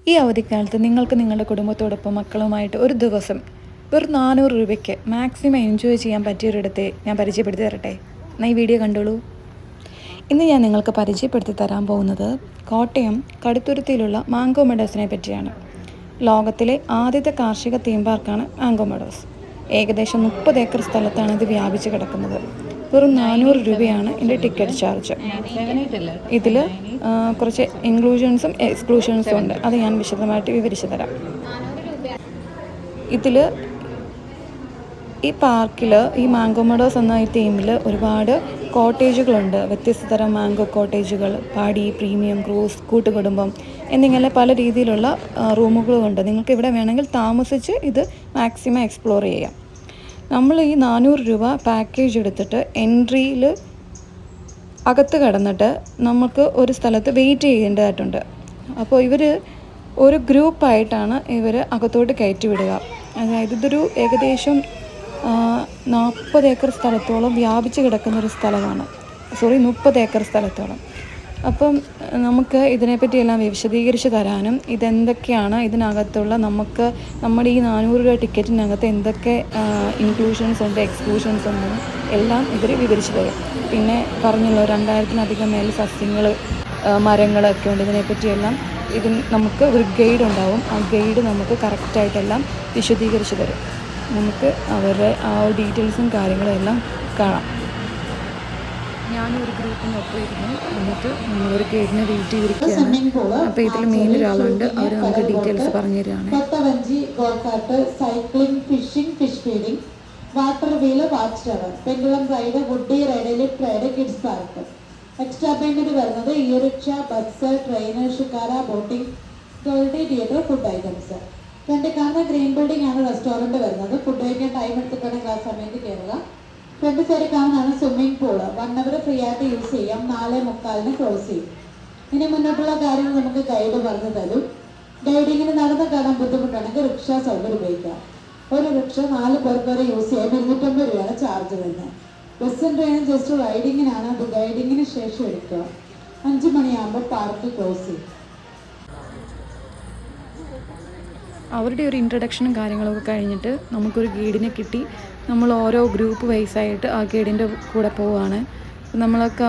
ഈ അവധിക്കാലത്ത് നിങ്ങൾക്ക് നിങ്ങളുടെ കുടുംബത്തോടൊപ്പം മക്കളുമായിട്ട് ഒരു ദിവസം വെറും 400 രൂപയ്ക്ക് മാക്സിമം എൻജോയ് ചെയ്യാൻ പറ്റിയൊരിടത്തെ ഞാൻ പരിചയപ്പെടുത്തി തരട്ടെ. എന്നാൽ ഈ വീഡിയോ കണ്ടോളൂ. ഇന്ന് ഞാൻ നിങ്ങൾക്ക് പരിചയപ്പെടുത്തി തരാൻ പോകുന്നത് കോട്ടയം കടുത്തുരുത്തിയിലുള്ള മാംഗോ മെഡോസിനെ പറ്റിയാണ്. ലോകത്തിലെ ആദ്യത്തെ കാർഷിക തീം പാർക്കാണ് മാംഗോ മെഡോസ്. ഏകദേശം 30 ഏക്കർ സ്ഥലത്താണ് ഇത് വ്യാപിച്ച് കിടക്കുന്നത്. വെറും 400 രൂപയാണ് ഇതിൻ്റെ ടിക്കറ്റ് ചാർജ്. ഇതിൽ കുറച്ച് ഇൻക്ലൂഷൻസും എക്സ്ക്ലൂഷൻസും ഉണ്ട്. അത് ഞാൻ വിശദമായിട്ട് വിവരിച്ചു തരാം. ഈ പാർക്കിൽ ഈ മാംഗോ മെഡോസ് എന്ന ഈ തീമിൽ ഒരുപാട് കോട്ടേജുകളുണ്ട്. വ്യത്യസ്ത തരം മാംഗോ കോട്ടേജുകൾ, പാടി, പ്രീമിയം, ക്രൂസ്, കൂട്ടുകുടുംബം എന്നിങ്ങനെ പല രീതിയിലുള്ള റൂമുകളുമുണ്ട്. നിങ്ങൾക്ക് ഇവിടെ വേണമെങ്കിൽ താമസിച്ച് ഇത് മാക്സിമം എക്സ്പ്ലോർ ചെയ്യാം. നമ്മൾ ഈ 400 രൂപ പാക്കേജ് എടുത്തിട്ട് എൻട്രിയിൽ അകത്ത് കടന്നിട്ട് നമുക്ക് ഒരു സ്ഥലത്ത് വെയിറ്റ് ചെയ്യേണ്ടതായിട്ടുണ്ട്. അപ്പോൾ ഇവർ ഒരു ഗ്രൂപ്പായിട്ടാണ് ഇവർ അകത്തോട്ട് കയറ്റി വിടുക. അതായത് ഇതൊരു ഏകദേശം 40 ഏക്കർ സ്ഥലത്തോളം വ്യാപിച്ച് കിടക്കുന്നൊരു സ്ഥലമാണ്. 30 ഏക്കർ സ്ഥലത്തോളം. അപ്പം നമുക്ക് ഇതിനെപ്പറ്റി എല്ലാം വിശദീകരിച്ച് തരാനും ഇതെന്തൊക്കെയാണ് ഇതിനകത്തുള്ള നമ്മുടെ ഈ 400 രൂപ ടിക്കറ്റിനകത്ത് എന്തൊക്കെ ഇൻക്ലൂഷൻസ് ഉണ്ട്, എക്സ്ക്ലൂഷൻസ് ഉണ്ട് എല്ലാം ഇവർ വിവരിച്ച് തരും. പിന്നെ പറഞ്ഞല്ലോ 2000-ലധികം മേൽ സസ്യങ്ങൾ, മരങ്ങളൊക്കെ ഉണ്ട്. ഇതിനെപ്പറ്റിയെല്ലാം നമുക്ക് ഒരു ഗൈഡ് ഉണ്ടാവും. ആ ഗൈഡ് നമുക്ക് കറക്റ്റായിട്ടെല്ലാം വിശദീകരിച്ച് തരും. നമുക്ക് അവരുടെ ആ ഡീറ്റെയിൽസും കാര്യങ്ങളും എല്ലാം കാണാം. ഞാനൊരു ഗ്രൂപ്പിനൊപ്പം ഇരുന്നു. എന്നിട്ട് നമ്മളൊരു ഗൈഡിനെ വെയിറ്റ് ചെയ്തിരിക്കുകയാണ്. അപ്പോൾ ഇതിൽ മെയിൻ ഒരാളുണ്ട്. അവർ നമുക്ക് ഡീറ്റെയിൽസ് പറഞ്ഞു തരികയാണ്. കൊത്തവഞ്ചി, go kart, cycling, fishing, fish feeding, water wheel, watch tower, pendulum ride, woody ride, lift ride, kids park. Extra payment വരുന്നത് E rickshaw, bus, train, shikara, boating, ഗോൾഡി തിയേറ്റർ, ഫുഡ് ഐറ്റംസ്. എൻ്റെ കാണുന്ന ഗ്രീൻ ബിൽഡിംഗ് ആണ് റെസ്റ്റോറൻറ്റ് വരുന്നത്. Food കഴിക്കാൻ time എടുത്തിട്ടാണെങ്കിൽ ആ സമയത്ത് കയറുക. ഫ്രണ്ട് സൈഡ് കാണുന്നതാണ് സ്വിമ്മിംഗ് പൂള്. 1 അവർ ഫ്രീ ആയിട്ട് യൂസ് ചെയ്യാം. 4:45 ക്ലോസ് ചെയ്യും. ഇനി മുന്നോട്ടുള്ള കാര്യങ്ങൾ നമുക്ക് ഗൈഡ് പറഞ്ഞു തരും. ഗൈഡിങ്ങിന് നടന്ന് കാണാൻ ബുദ്ധിമുട്ടാണെങ്കിൽ റിക്ഷ സൗകര്യം ഉപയോഗിക്കാം. ഒരു റിക്ഷ 4 പേർക്ക് വരെ യൂസ് ചെയ്യാം. 250 രൂപയാണ് ചാർജ് വരുന്നത്. ബസ്സും ട്രെയിനും ജസ്റ്റ് റൈഡിങ്ങിനാണ്. അത് ഗൈഡിങ്ങിന് ശേഷം എടുക്കുക. 5 മണിയാകുമ്പോൾ പാർക്ക് ക്ലോസ് ചെയ്യും. അവരുടെ ഒരു ഇൻട്രഡക്ഷനും കാര്യങ്ങളൊക്കെ കഴിഞ്ഞിട്ട് നമുക്കൊരു ഗൈഡിനെ കിട്ടി. നമ്മൾ ഓരോ ഗ്രൂപ്പ് വൈസായിട്ട് ആ ഗൈഡിൻ്റെ കൂടെ പോവുകയാണ്.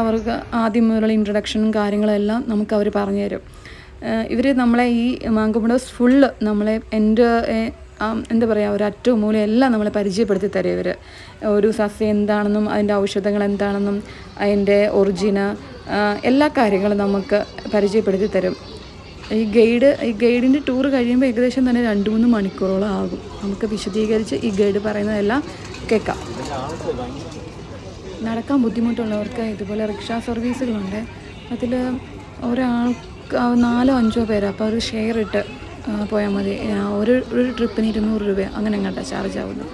അവർക്ക് ആദ്യം മുതലുള്ള ഇൻട്രഡക്ഷനും കാര്യങ്ങളെല്ലാം നമുക്ക് അവർ പറഞ്ഞു തരും. ഇവർ നമ്മളെ ഈ മാംഗോ മെഡോസ് ഫുള്ള് നമ്മളെ എന്താ പറയുക, ഒരു അറ്റവും മൂലം എല്ലാം നമ്മളെ പരിചയപ്പെടുത്തി തരും. ഇവർ ഒരു സസ്യം എന്താണെന്നും അതിൻ്റെ ഔഷധങ്ങൾ എന്താണെന്നും അതിൻ്റെ ഒറിജിന് എല്ലാ കാര്യങ്ങളും നമുക്ക് പരിചയപ്പെടുത്തി തരും. ഈ ഗൈഡിൻ്റെ ടൂർ കഴിയുമ്പോൾ ഏകദേശം തന്നെ 2-3 മണിക്കൂറോളം ആകും. നമുക്ക് വിശദീകരിച്ച് ഈ ഗൈഡ് പറയുന്നതെല്ലാം കേൾക്കാം. നടക്കാൻ ബുദ്ധിമുട്ടുള്ളവർക്ക് ഇതുപോലെ റിക്ഷാ സർവീസുകളുണ്ട്. അതിൽ ഒരാൾക്ക് 4-5 പേര്, അപ്പോൾ അത് ഷെയർ ഇട്ട് പോയാൽ മതി. ഒരു ട്രിപ്പിന് 200 രൂപ അങ്ങനെ എങ്ങോട്ടാണ് ചാർജ് ആവുന്നത്.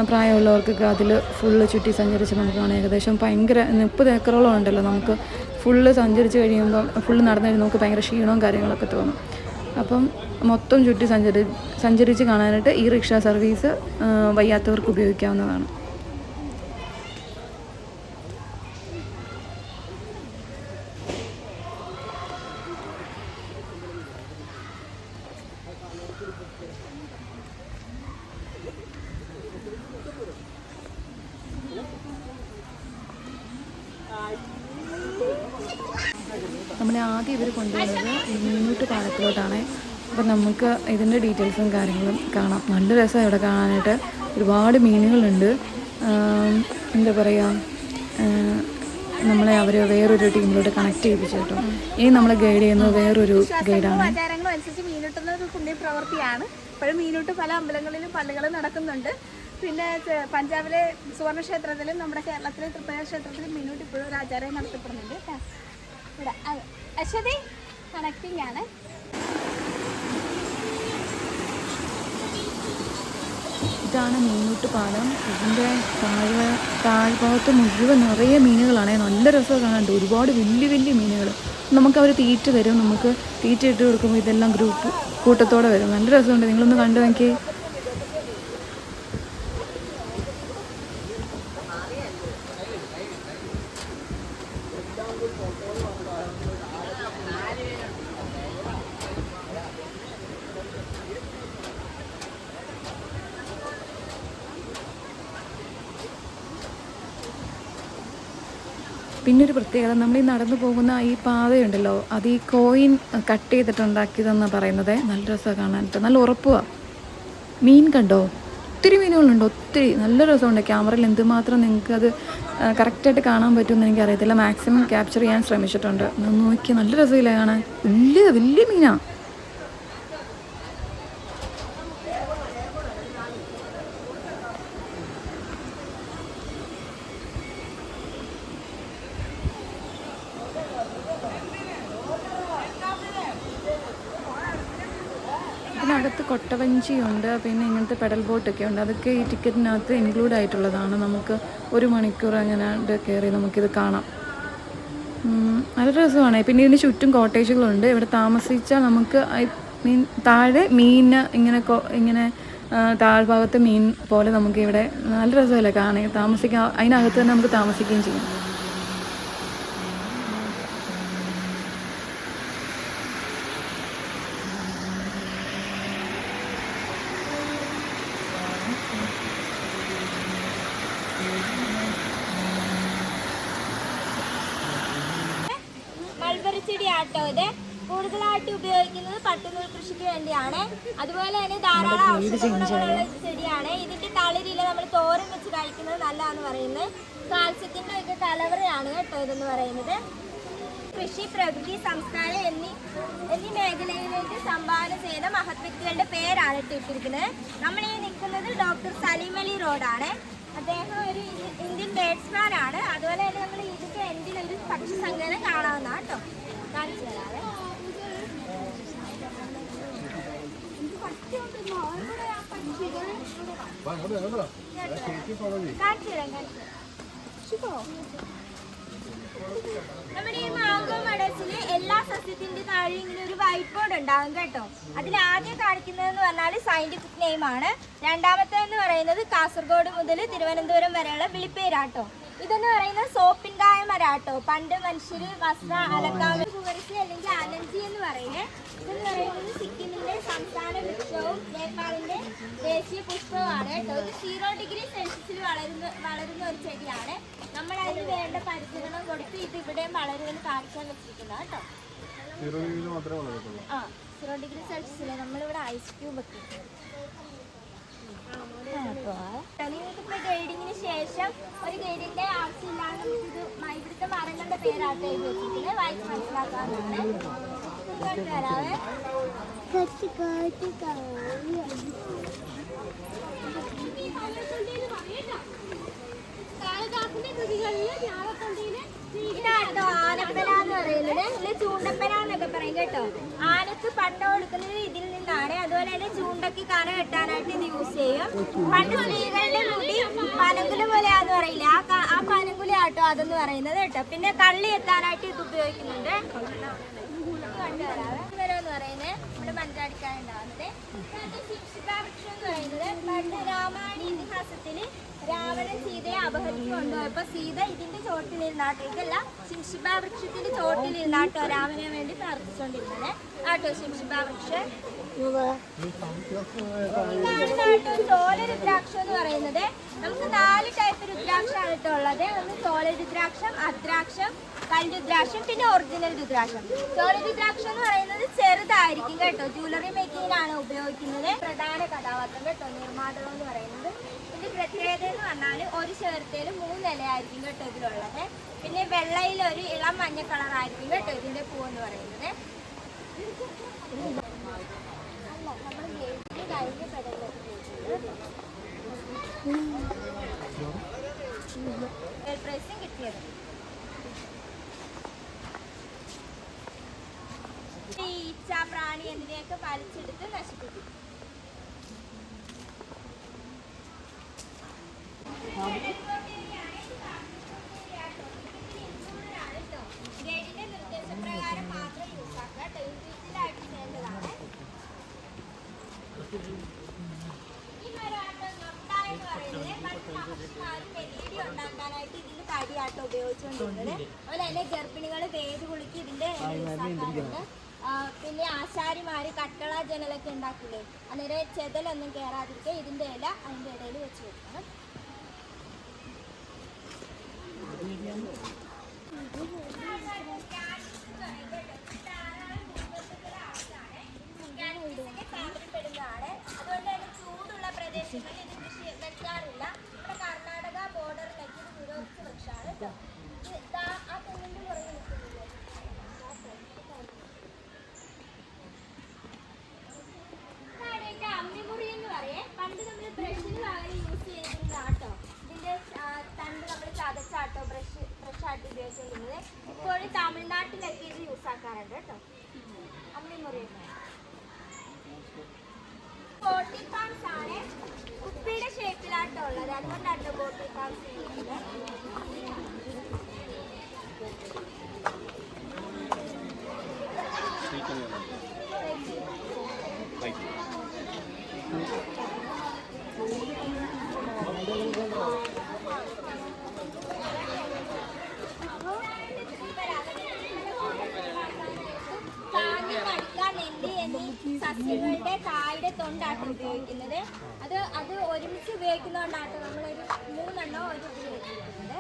പ്രായമുള്ളവർക്കൊക്കെ അതിൽ ഫുള്ള് ചുറ്റി സഞ്ചരിച്ച് നമുക്ക് കാണാം. ഏകദേശം ഭയങ്കര 30 ഏക്കറോളം ഉണ്ടല്ലോ. നമുക്ക് ഫുള്ള് സഞ്ചരിച്ച് കഴിയുമ്പം ഫുള്ള് നടന്നു കഴിഞ്ഞാൽ നമുക്ക് ഭയങ്കര ക്ഷീണവും കാര്യങ്ങളൊക്കെ തോന്നും. അപ്പം മൊത്തം ചുറ്റി സഞ്ചരിച്ച് കാണാനായിട്ട് ഈ റിക്ഷാ സർവീസ് വയ്യാത്തവർക്ക് ഉപയോഗിക്കാവുന്നതാണ്. നമ്മളെ ആദ്യം ഇവർ കൊണ്ടുവന്നത് മീനൂട്ട് പാലത്തിലോട്ടാണ്. അപ്പം നമുക്ക് ഇതിൻ്റെ ഡീറ്റെയിൽസും കാര്യങ്ങളും കാണാം. നല്ല രസമാണ് ഇവിടെ കാണാനായിട്ട്. ഒരുപാട് മീനുകളുണ്ട്. എന്താ പറയുക, നമ്മളെ അവർ വേറൊരു ടീമിലോട്ട് കണക്ട് ചെയ്യിപ്പിച്ചു കേട്ടോ. ഇനി നമ്മളെ ഗൈഡ് ചെയ്യുന്നത് വേറൊരു ഗൈഡാണ്. ആചാരങ്ങളും അനുസരിച്ച് മീനൂട്ടുന്ന ഒരു പുണ്യപ്രവൃത്തിയാണ്. ഇപ്പോഴും മീനൂട്ട് പല അമ്പലങ്ങളിലും പള്ളികളും നടക്കുന്നുണ്ട്. പിന്നെ പഞ്ചാബിലെ സുവർണ്ണ ക്ഷേത്രത്തിലും നമ്മുടെ കേരളത്തിലെ തൃപ്പൂണിത്തുറ ക്ഷേത്രത്തിലും മീനൂട്ട് ഇപ്പോഴും ഒരു ആചാരം നടത്തപ്പെടുന്നുണ്ട്. ഇവിടെ അശ്വതി കണക്റ്റിംഗ് ആണ്. ഇതാണ് മീനൂട്ട് പാലം. ഇതിൻ്റെ താഴ്ഭാഗത്ത് മുഴുവൻ നിറയെ മീനുകളാണ്. നല്ല രസമാണ് കാണാനുണ്ട്. ഒരുപാട് വലിയ വലിയ മീനുകൾ. നമുക്ക് അവർ തീറ്റ തരും. നമുക്ക് തീറ്റ ഇട്ട് കൊടുക്കുമ്പോൾ ഇതെല്ലാം കൂട്ടത്തോടെ വരും. നല്ല രസമുണ്ട്. നിങ്ങളൊന്ന് കണ്ടു നോക്കി. പിന്നെ ഒരു പ്രത്യേകത, നമ്മൾ ഈ നടന്നു പോകുന്ന ഈ പാതയുണ്ടല്ലോ, അത് ഈ കോയിൻ കട്ട് ചെയ്തിട്ടുണ്ടാക്കിയതെന്ന് പറയുന്നത്. നല്ല രസമാണ് കാണാനായിട്ട്, നല്ല ഉറപ്പുമാണ്. മീൻ കണ്ടോ, ഒത്തിരി മീനുകളുണ്ട്, ഒത്തിരി. നല്ല രസമുണ്ട്. ക്യാമറയിൽ എന്തുമാത്രം നിങ്ങൾക്കത് കറക്റ്റായിട്ട് കാണാൻ പറ്റുമെന്ന് എനിക്കറിയത്തില്ല. മാക്സിമം ക്യാപ്ചർ ചെയ്യാൻ ശ്രമിച്ചിട്ടുണ്ട്. നോക്കി, നല്ല രസമില്ല കാണാൻ. വലിയ വലിയ മീനാണ്. ഇതിനകത്ത് കൊട്ടവഞ്ചിയുണ്ട്, പിന്നെ ഇങ്ങനത്തെ പെഡൽ ബോട്ടൊക്കെ ഉണ്ട്. അതൊക്കെ ഈ ടിക്കറ്റിനകത്ത് ഇൻക്ലൂഡ് ആയിട്ടുള്ളതാണ്. നമുക്ക് 1 മണിക്കൂർ അങ്ങനെ കയറി നമുക്കിത് കാണാം. നല്ല രസമാണ്. പിന്നെ ഇതിന് ചുറ്റും കോട്ടേജുകളുണ്ട്. ഇവിടെ താമസിച്ചാൽ നമുക്ക് താഴെ മീൻ ഇങ്ങനെ താഴ്ഭാഗത്ത് മീൻ പോലെ നമുക്ക് ഇവിടെ നല്ല രസമല്ലേ കാണാൻ, താമസിക്കാം. അതിനകത്ത് തന്നെ നമുക്ക് താമസിക്കുകയും ചെയ്യാം. മൾബറി ചെടി ആട്ടോ ഇത് കൂടുതലായിട്ട് ഉപയോഗിക്കുന്നത് പട്ടുനൂൽ കൃഷിക്ക് വേണ്ടിയാണ്. അതുപോലെ തന്നെ ധാരാളം ഔഷധ ഗുണങ്ങളുള്ള ചെടിയാണ്. ഇതിന്റെ തളിരില നമ്മൾ തോരൻ വെച്ച് കഴിക്കുന്നത് നല്ലതാന്ന് പറയുന്നത്. കാൽസ്യത്തിന്റെ ഒക്കെ കലവറയാണ് കേട്ടോ ഇതെന്ന് പറയുന്നത്. കൃഷി, പ്രകൃതി, സംസ്കാരം എന്നീ മേഖലയിലേക്ക് സംഭാവന ചെയ്ത മഹത് വ്യക്തികളുടെ പേരാണ് ഇട്ടിരിക്കുന്നത്. നമ്മൾ ഈ നിൽക്കുന്നത് ഡോക്ടർ സലീം അലി റോഡാണ്. അദ്ദേഹം ഒരു ഇന്ത്യൻ ബാറ്റ്സ്മാൻ ആണ്. അതുപോലെ തന്നെ നമ്മൾ ഇതിന്റെ എൻഡിൽ ഒരു പക്ഷി സങ്കേതം കാണാവുന്നതാണ് കേട്ടോ. കാണിച്ചു തരാവേ. കാണിച്ചു തരാം. നമ്മുടെ ഈ മാംഗോ മഡസില് എല്ലാ സസ്യത്തിന്റെ താഴെ ഇങ്ങനെ ഒരു വൈറ്റ് ബോർഡ് ഉണ്ടാകും കേട്ടോ. അതിൽ ആദ്യം കാണിക്കുന്നതെന്ന് പറഞ്ഞാൽ സയന്റിഫിക് നെയിം ആണ്. രണ്ടാമത്തേന്ന് പറയുന്നത് കാസർഗോഡ് മുതൽ തിരുവനന്തപുരം വരെയുള്ള വിളിപ്പേരാട്ടോ. ഇതെന്ന് പറയുന്നത് സോപ്പിൻകായ മരാട്ടോ. പണ്ട് മനുഷ്യര് വസ്ത്രം അലക്കാൻ കുവരിച്ച് അല്ലെങ്കിൽ അലഞ്ചി എന്ന് പറയുന്നത്. ഇതെന്ന് പറയുന്നത് സിക്കിമിന്റെ സംസ്ഥാന വൃക്ഷവും നേപ്പാളിന്റെ ദേശീയ പുഷ്പവുമാണ് കേട്ടോ. ഇത് 0 ഡിഗ്രി സെൽഷ്യസിൽ വളരുന്ന ഒരു ചെടിയാണ്. നമ്മൾ അതിന് വേണ്ട പരിചരണം കൊടുത്ത് ഇത് ഇവിടെ വളരുമെന്ന് കാണിക്കാൻ വെച്ചിരിക്കുന്നത് കേട്ടോ. 0 ഡിഗ്രി സെൽഷ്യസിൽ നമ്മളിവിടെ ഐസ് ക്യൂബ് ഒക്കെ നിങ്ങൾക്കിപ്പോ ഗൈഡിങ്ങിന് ശേഷം ഒരു ഗൈഡിന്റെ ആവശ്യമില്ലാതെ ഇത് ഇവിടുത്തെ മരങ്ങളുടെ പേരായിട്ട് എഴുതി വെച്ചിരിക്കുന്നത്. വായിച്ച് മനസ്സിലാക്കാവുന്നതാണ്. വരാവേ ഇതാട്ടോ ആനപ്പന എന്ന് പറയുന്നത്. ഇതിൽ ചൂണ്ടപ്പന എന്നൊക്കെ പറയും കേട്ടോ. ആനക്ക് പണ്ട കൊടുക്കുന്നത് ഇതിൽ നിന്നാണ്. അതുപോലെ തന്നെ ചൂണ്ടക്ക് കര കെട്ടാനായിട്ട് ഇത് യൂസ് ചെയ്യും. പണ്ട് സ്ത്രീകളുടെ മുടി പനങ്കുല പോലെയാന്ന് പറയില്ല, ആ പനങ്കുല ആട്ടോ അതെന്ന് പറയുന്നത് കേട്ടോ. പിന്നെ കള്ളി എത്താനായിട്ട് ഇത് ഉപയോഗിക്കുന്നുണ്ട്. കണ്ടുവരാവെന്ന് പറയുന്നത് നമ്മുടെ മഞ്ചാടിക്കായുണ്ടാവുന്നത്. ശിംഷിപാവൃക്ഷം എന്ന് പറയുന്നത് പണ്ട് രാമായണ ഇതിഹാസത്തിൽ രാവണൻ സീതയെ അപഹരിച്ചു കൊണ്ടുപോയപ്പോ സീത ഇതിന്റെ ചോട്ടിലിരുന്നാട്ടോ. ഇതല്ല, ശിംഷിപാവൃക്ഷത്തിന്റെ ചോട്ടിലിരുന്നാട്ടോ രാമന് വേണ്ടി പ്രാർത്ഥിച്ചുകൊണ്ടിരുന്നത് ആട്ടോ ശിംഷിപാവൃക്ഷം. ഇതാണ് ചോല രുദ്രാക്ഷം എന്ന് പറയുന്നത്. നമുക്ക് 4 ടൈപ്പ് രുദ്രാക്ഷമാണ് കേട്ടോ ഉള്ളത്. ഒന്ന് ചോല രുദ്രാക്ഷം, അദ്രാക്ഷം, കൽരുദ്രാക്ഷം, പിന്നെ ഒറിജിനൽ രുദ്രാക്ഷം. ചോല രുദ്രാക്ഷം എന്ന് പറയുന്നത് ചെറുതായിരിക്കും കേട്ടോ. ജ്വല്ലറി മേക്കിങ്ങിനാണ് ഉപയോഗിക്കുന്നത്. പ്രധാന കഥാപാത്രം കേട്ടോ നിർമ്മാതകം എന്ന് പറയുന്നത്. ഇതിന്റെ പ്രത്യേകത എന്ന് പറഞ്ഞാൽ ഒരു ചേർത്തയിൽ 3 ഇലയായിരിക്കും കേട്ടോ ഇതിലുള്ളത്. പിന്നെ വെള്ളയിൽ ഒരു ഇളം മഞ്ഞ കളറായിരിക്കും കേട്ടോ ഇതിന്റെ പൂ എന്ന് പറയുന്നത്. നമ്മൾ ഗേറ്റിന് കഴിഞ്ഞ പ്രൈസും കിട്ടിയത്. ഈച്ച, പ്രാണി എന്നിവയൊക്കെ വലിച്ചെടുത്ത് നശിപ്പിക്കും. ഗൈഡിന്റെ നിർദ്ദേശപ്രകാരം മാത്രം യൂസ് ആക്കുക കേട്ടോ. ഇൻഡിവിജ്വലായിട്ട് ചെയ്യേണ്ടതാണ്. ഈ മരമാട്ടോ നൊട്ടായ എന്ന് പറയുന്നത് പണ്ട് മഹർഷിമാരും മെലീഡി ഉണ്ടാക്കാനായിട്ട് ഇതിന്റെ തടിയാട്ടോ ഉപയോഗിച്ചുകൊണ്ടിരുന്നത്. അതുപോലെ തന്നെ ഗർഭിണികൾ വേര് കുളിക്ക് ഇതിന്റെ യൂസ്. പിന്നെ ആശാരിമാര് കട്ടള ജനലൊക്കെ ഉണ്ടാക്കില്ലേ, അന്നേരം ചെതലൊന്നും കയറാതിരിക്കുക ഇതിന്റെ ഇല അതിന്റെ ഇടയിൽ വെച്ച് വെക്കണം. അതുകൊണ്ട് തന്നെ ചൂടുള്ള പ്രദേശങ്ങളിൽ ഇത് കൃഷി വെക്കാറില്ല. നമ്മുടെ കർണാടക ബോർഡറിലേക്ക് ഇത് നിരോധിച്ച വൃക്ഷമാണ് കേട്ടോ. ആ തെങ്ങിന്റെ പുറകെ നിൽക്കുന്നില്ലേ, അമ്മിമുറി എന്ന് പറയേ. പണ്ട് നമ്മൾ ബ്രഷിന് പകരം യൂസ് ചെയ്തിരുന്ന ആട്ടോ, ഇതിന്റെ തണ്ട് നമ്മൾ ചതച്ചാട്ടോ ബ്രഷായിട്ട് ഉപയോഗിച്ചിരുന്നത്. ഇപ്പോഴും തമിഴ്നാട്ടിലൊക്കെ ഇത് യൂസ് ആക്കാറുണ്ട് കേട്ടോ, അമ്മിമുറി. ബോട്ടി പാംസ് ആണ്, കുപ്പിയുടെ ഷേപ്പിലാട്ടോ ഉള്ളത്, അതുകൊണ്ടാട്ടോ ബോട്ടി പാംസ് ചെയ്യുന്നത്. സസ്യങ്ങളുടെ കായുടെ തൊണ്ടാട്ടോ ഉപയോഗിക്കുന്നത്. അത് ഒരുമിച്ച് ഉപയോഗിക്കുന്നതുകൊണ്ടാട്ടോ നമ്മളൊരു 3 എണ്ണോ ഒരു ഉപയോഗിക്കുന്നത്.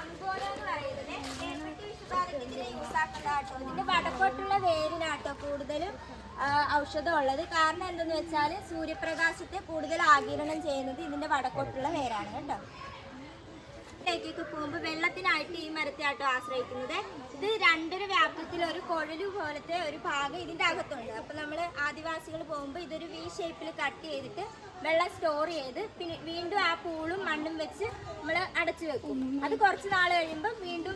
അങ്കോല എന്ന് പറയുന്നത് വിഷബാധക്കെതിരെ യൂസ് ആക്കുന്നതാട്ടോ. ഇതിന്റെ വടക്കോട്ടുള്ള വേരിനാട്ടോ കൂടുതലും ഔഷധം ഉള്ളത്. കാരണം എന്തെന്ന് വെച്ചാൽ സൂര്യപ്രകാശത്തെ കൂടുതൽ ആഗിരണം ചെയ്യുന്നത് ഇതിന്റെ വടക്കോട്ടുള്ള വേരാണ് കേട്ടോ. േക്കൊക്കെ പോകുമ്പോൾ വെള്ളത്തിനായിട്ട് ഈ മരത്തെ ആട്ടോ ആശ്രയിക്കുന്നത്. ഇത് 2.5 വ്യാപ്തത്തിൽ ഒരു കുഴലു പോലത്തെ ഒരു ഭാഗം ഇതിൻ്റെ അകത്തുണ്ട്. അപ്പോൾ നമ്മൾ ആദിവാസികൾ പോകുമ്പോൾ ഇതൊരു വി ഷേപ്പിൽ കട്ട് ചെയ്തിട്ട് വെള്ളം സ്റ്റോർ ചെയ്ത് പിന്നെ വീണ്ടും ആ പൂളും മണ്ണും വെച്ച് നമ്മൾ അടച്ചു വെക്കും. അത് കുറച്ച് നാൾ കഴിയുമ്പോൾ വീണ്ടും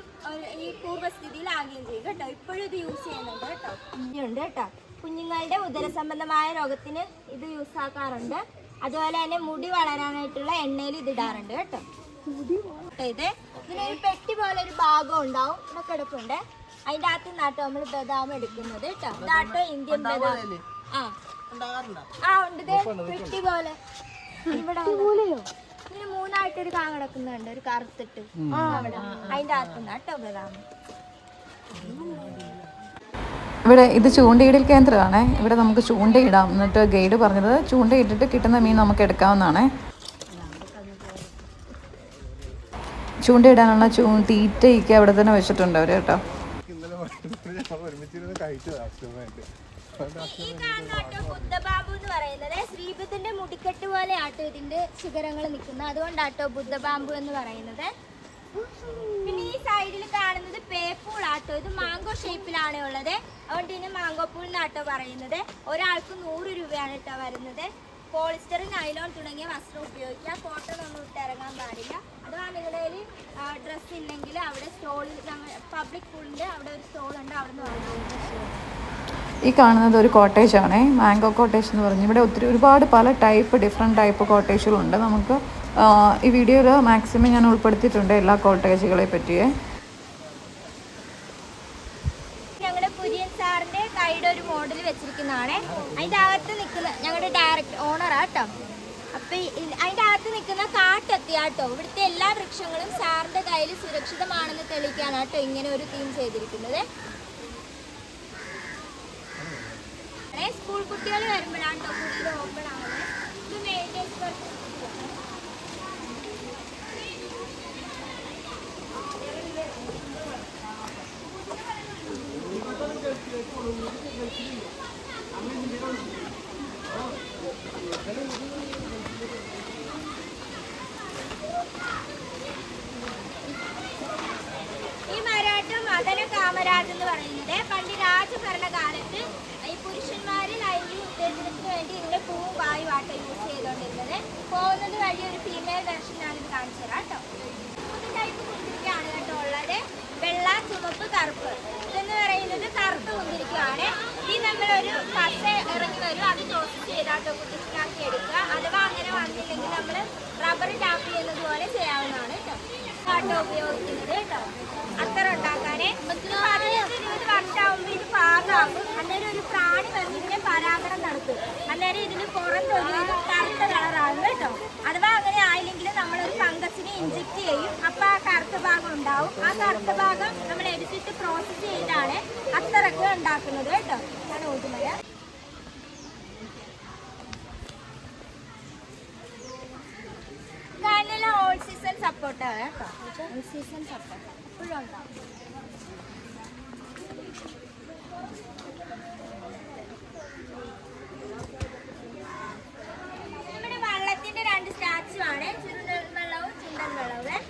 ഈ പൂർവ്വസ്ഥിതിയിലാകുകയും ചെയ്യും കേട്ടോ. ഇപ്പോഴും ഇത് യൂസ് ചെയ്യുന്നുണ്ട് കേട്ടോ. ഉണ്ട് കേട്ടോ, കുഞ്ഞുങ്ങളുടെ ഉദരസംബന്ധമായ രോഗത്തിന് ഇത് യൂസ് ആക്കാറുണ്ട്. അതുപോലെ തന്നെ മുടി വളരാനായിട്ടുള്ള എണ്ണയിൽ ഇത് ഇടാറുണ്ട് കേട്ടോ. ഇതിനൊരു പെട്ടി പോലെ ഒരു ഭാഗം ഉണ്ടാവും, ഇവിടെ കിടപ്പുണ്ട്. അതിൻ്റെ അകത്ത് നിന്നാട്ടോ നമ്മൾ ബദാം എടുക്കുന്നത് കേട്ടോ. ഇതാട്ടോ ഇന്ത്യൻ ബദാം. ഉണ്ട് പെട്ടി പോലെ. ഇവിടെ ഇതിന് 3ആയിട്ടൊരു കാ കിടക്കുന്നുണ്ട്, ഒരു കറുത്തിട്ട് അവിടെ. അതിൻ്റെ അകത്ത് നിന്നാട്ടോ ബദാം. ഇവിടെ ഇത് ചൂണ്ടയിടൽ കേന്ദ്രമാണ്. ഇവിടെ നമുക്ക് ചൂണ്ടയിടാം. എന്നിട്ട് ഗൈഡ് പറഞ്ഞത് ചൂണ്ടയിട്ടിട്ട് കിട്ടുന്ന മീൻ നമുക്ക് എടുക്കാവുന്നതാണ്. ചൂണ്ടയിടാനുള്ള തീറ്റയൊക്കെ അവിടെ തന്നെ വെച്ചിട്ടുണ്ട് അവർ കേട്ടോ. ഈ കാണുന്ന ബുദ്ധബാബു എന്ന് പറയുന്നത് ശ്രീബുദ്ധന്റെ മുടിക്കെട്ട് പോലെ ആട്ടോ ഇതിന്റെ ശിഖരങ്ങൾ നിൽക്കുന്നത്. അതുകൊണ്ടാട്ടോ ബുദ്ധബാബു എന്ന് പറയുന്നത്. പിന്നെ ഈ സൈഡിൽ കാണുന്നത് പേപ്പൂൾ ആട്ടോ. ഇത് മാംഗോ ഷേപ്പിലാണ് ഉള്ളത്, അതുകൊണ്ട് ഇതിന് മാംഗോ പൂൾ എന്നാട്ടോ പറയുന്നത്. ഒരാൾക്ക് 100 രൂപയാണ് കേട്ടോ വരുന്നത്. പോളിസ്റ്റർ, നൈലോൺ തുടങ്ങിയ വസ്ത്രം ഉപയോഗിക്കുക. കോട്ടൺ ഒന്നും ഇട്ടിറങ്ങാൻ പാടില്ല. അഥവാ നിങ്ങളുടെ ഡ്രസ്സ് ഇല്ലെങ്കിൽ അവിടെ സ്റ്റോളിൽ പബ്ലിക് പൂളിൻ്റെ അവിടെ ഒരു സ്റ്റോളുണ്ട്, അവിടെ നിന്ന് വാങ്ങാം. ഈ കാണുന്നത് ഒരു കോട്ടേജാണ്, മാംഗോ കോട്ടേജ് എന്ന് പറഞ്ഞ്. ഇവിടെ ഒരുപാട് പല ഡിഫറെൻറ്റ് ടൈപ്പ് കോട്ടേജുകളുണ്ട്. നമുക്ക് ഈ വീഡിയോയിൽ മാക്സിമം ഞാൻ ഉൾപ്പെടുത്തിയിട്ടുണ്ട് എല്ലാ കോട്ടേജുകളെ പറ്റിയേ. ഞങ്ങളുടെ കുര്യൻ സാറിൻ്റെ കൈയുടെ ഒരു മോഡൽ വെച്ചിരിക്കുന്നതാണ്. അതിൻ്റെ അകത്ത് നിൽക്കുന്ന ഞങ്ങളുടെ ഡയറക്റ്റ് ഓണറാട്ടോ. അപ്പം അതിൻ്റെ അകത്ത് നിൽക്കുന്ന കാട്ടെത്തിയാട്ടോ. ഇവിടുത്തെ എല്ലാ വൃക്ഷങ്ങളും സാറിൻ്റെ കയ്യിൽ സുരക്ഷിതമാണെന്ന് തെളിയിക്കാനാട്ടോ ഇങ്ങനെ ഒരു തീം ചെയ്തിരിക്കുന്നത്. സ്കൂൾ കുട്ടികൾ വരുമ്പോഴാണ് കേട്ടോ കൂടുതൽ ഓപ്പൺ ആവുന്നത്. ഇത് മെയിൻറ്റെയിൻസ് ഈ മരാട്ടം മദന കാമരാജ് എന്ന് പറയുന്നത് പണ്ട് രാജഭരണകാലത്ത് ഈ പുരുഷന്മാര് ലൈംഗിക ഉത്തേജനത്തിന് വേണ്ടി ഇതിന്റെ പൂവും വായും ആട്ടോ യൂസ് ചെയ്തുകൊണ്ടിരുന്നത്. പോകുന്നത് വഴി ഒരു ഫീമെയിൽ വെർഷനാണ് ഇത് കാണിച്ചു തരാം കേട്ടോ. 3 ടൈപ്പ് കുന്തിരിക്കയാണ് കേട്ടോ ഉള്ളത്. വെള്ള, ചുമപ്പ്, കറുപ്പ്. ഇതെന്ന് പറയുന്നത് കറുപ്പ് കുന്തിരിക്കയാണ്. ഈ നമ്മളൊരു പശ ഇറങ്ങി വരും, അത് ടോസ്റ്റ് ചെയ്താട്ടോ കുത്തിച്ചിട്ടാക്കി എടുക്കുക. അഥവാ അങ്ങനെ വന്നില്ലെങ്കിൽ നമ്മൾ റബ്ബർ ടാപ്പ് ചെയ്യുന്നത് പോലെ ചെയ്യാവുന്നതാണ് കേട്ടോ. കാട്ടോ ഉപയോഗിക്കുന്നത് കേട്ടോ അത്തരം ഉണ്ടാക്കാനേ. 15-20 വർഷമാകുമ്പോൾ ഇത് പാകാകും. അന്നേരം ഒരു പ്രാണി വന്ന് ഇതിനെ പരാഗണം നടത്തും. അന്നേരം ഇതിന് പുറത്തൊരു കറുത്ത കളറാകും കേട്ടോ. അഥവാ അങ്ങനെ ആയില്ലെങ്കിൽ നമ്മളൊരു ഫംഗസിനെ ഇഞ്ചെക്ട് ചെയ്യും. അപ്പം ആ കറുത്ത ഭാഗം ഉണ്ടാവും. ആ കറുത്ത ഭാഗം നമ്മൾ എടുത്തിട്ട് പ്രോസസ്സ് ചെയ്താണ് അത്തറൊക്കെ ഉണ്ടാക്കുന്നത് കേട്ടോ. ഞാൻ ഊതുമല കാനല ഓൾ സീസൺ സപ്പോർട്ടാണ് കേട്ടോ. സീസൺ സപ്പോർട്ട് എപ്പോഴും ഉണ്ടാവും. നമ്മുടെ വള്ളത്തിന്റെ 2 സ്റ്റാച്ചു ആണ്, ചുരുണ്ടൻ വെള്ളവും ചുണ്ടൻ വെള്ളവും.